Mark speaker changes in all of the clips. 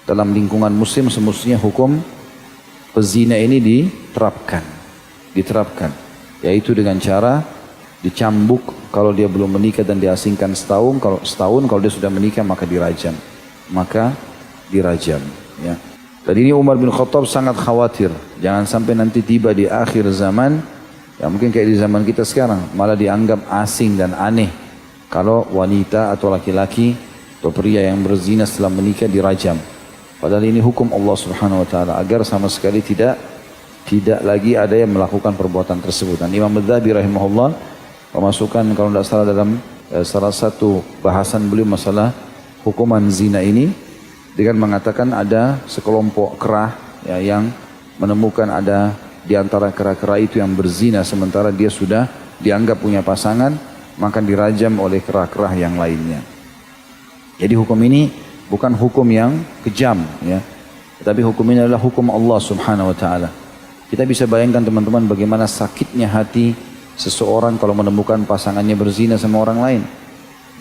Speaker 1: dalam lingkungan muslim semestinya hukum pezina ini diterapkan, yaitu dengan cara dicambuk kalau dia belum menikah dan diasingkan setahun, kalau dia sudah menikah maka dirajam, ya. Dan ini Umar bin Khattab sangat khawatir jangan sampai nanti tiba di akhir zaman, ya mungkin kayak di zaman kita sekarang, malah dianggap asing dan aneh kalau wanita atau laki-laki atau pria yang berzina setelah menikah dirajam. Padahal ini hukum Allah Subhanahu wa taala agar sama sekali tidak lagi ada yang melakukan perbuatan tersebut. Dan Imam Adz-Dzahabi rahimahullah memasukkan kalau tidak salah dalam salah satu bahasan beliau masalah hukuman zina ini dengan mengatakan ada sekelompok kerah ya, yang menemukan ada di antara kera-kera itu yang berzina sementara dia sudah dianggap punya pasangan, maka dirajam oleh kera-kera yang lainnya. Jadi hukum ini bukan hukum yang kejam ya, tetapi hukum ini adalah hukum Allah Subhanahu wa taala. Kita bisa bayangkan teman-teman bagaimana sakitnya hati seseorang kalau menemukan pasangannya berzina sama orang lain.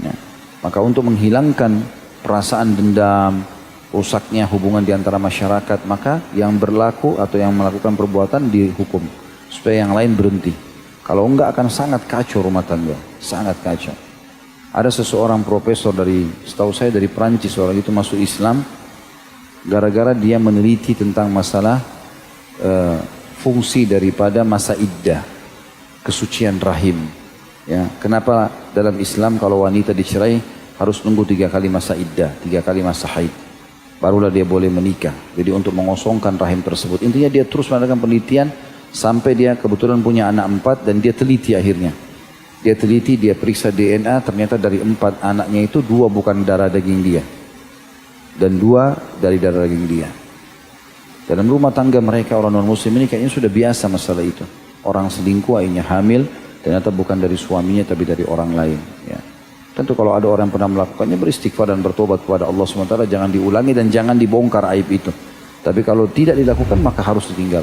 Speaker 1: Ya. Maka untuk menghilangkan perasaan dendam, rusaknya hubungan di antara masyarakat, maka yang berlaku atau yang melakukan perbuatan dihukum supaya yang lain berhenti. Kalau enggak akan sangat kacau rumah tangga, sangat kacau. Ada seseorang profesor setahu saya dari Perancis, orang itu masuk Islam gara-gara dia meneliti tentang masalah fungsi daripada masa iddah, kesucian rahim. Ya, kenapa dalam Islam kalau wanita dicerai harus nunggu 3 kali masa iddah, 3 kali masa haid, barulah dia boleh menikah. Jadi untuk mengosongkan rahim tersebut. Intinya dia terus melakukan penelitian sampai dia kebetulan punya anak 4 dan dia teliti akhirnya. Dia teliti, dia periksa DNA, ternyata dari 4 anaknya itu 2 bukan darah daging dia. Dan 2 dari darah daging dia. Dalam rumah tangga mereka orang non-muslim ini kayaknya sudah biasa masalah itu. Orang selingkuh akhirnya hamil, ternyata bukan dari suaminya tapi dari orang lain. Ya. Tentu kalau ada orang yang pernah melakukannya beristighfar dan bertobat kepada Allah SWT, jangan diulangi dan jangan dibongkar aib itu. Tapi kalau tidak dilakukan maka harus ditinggal.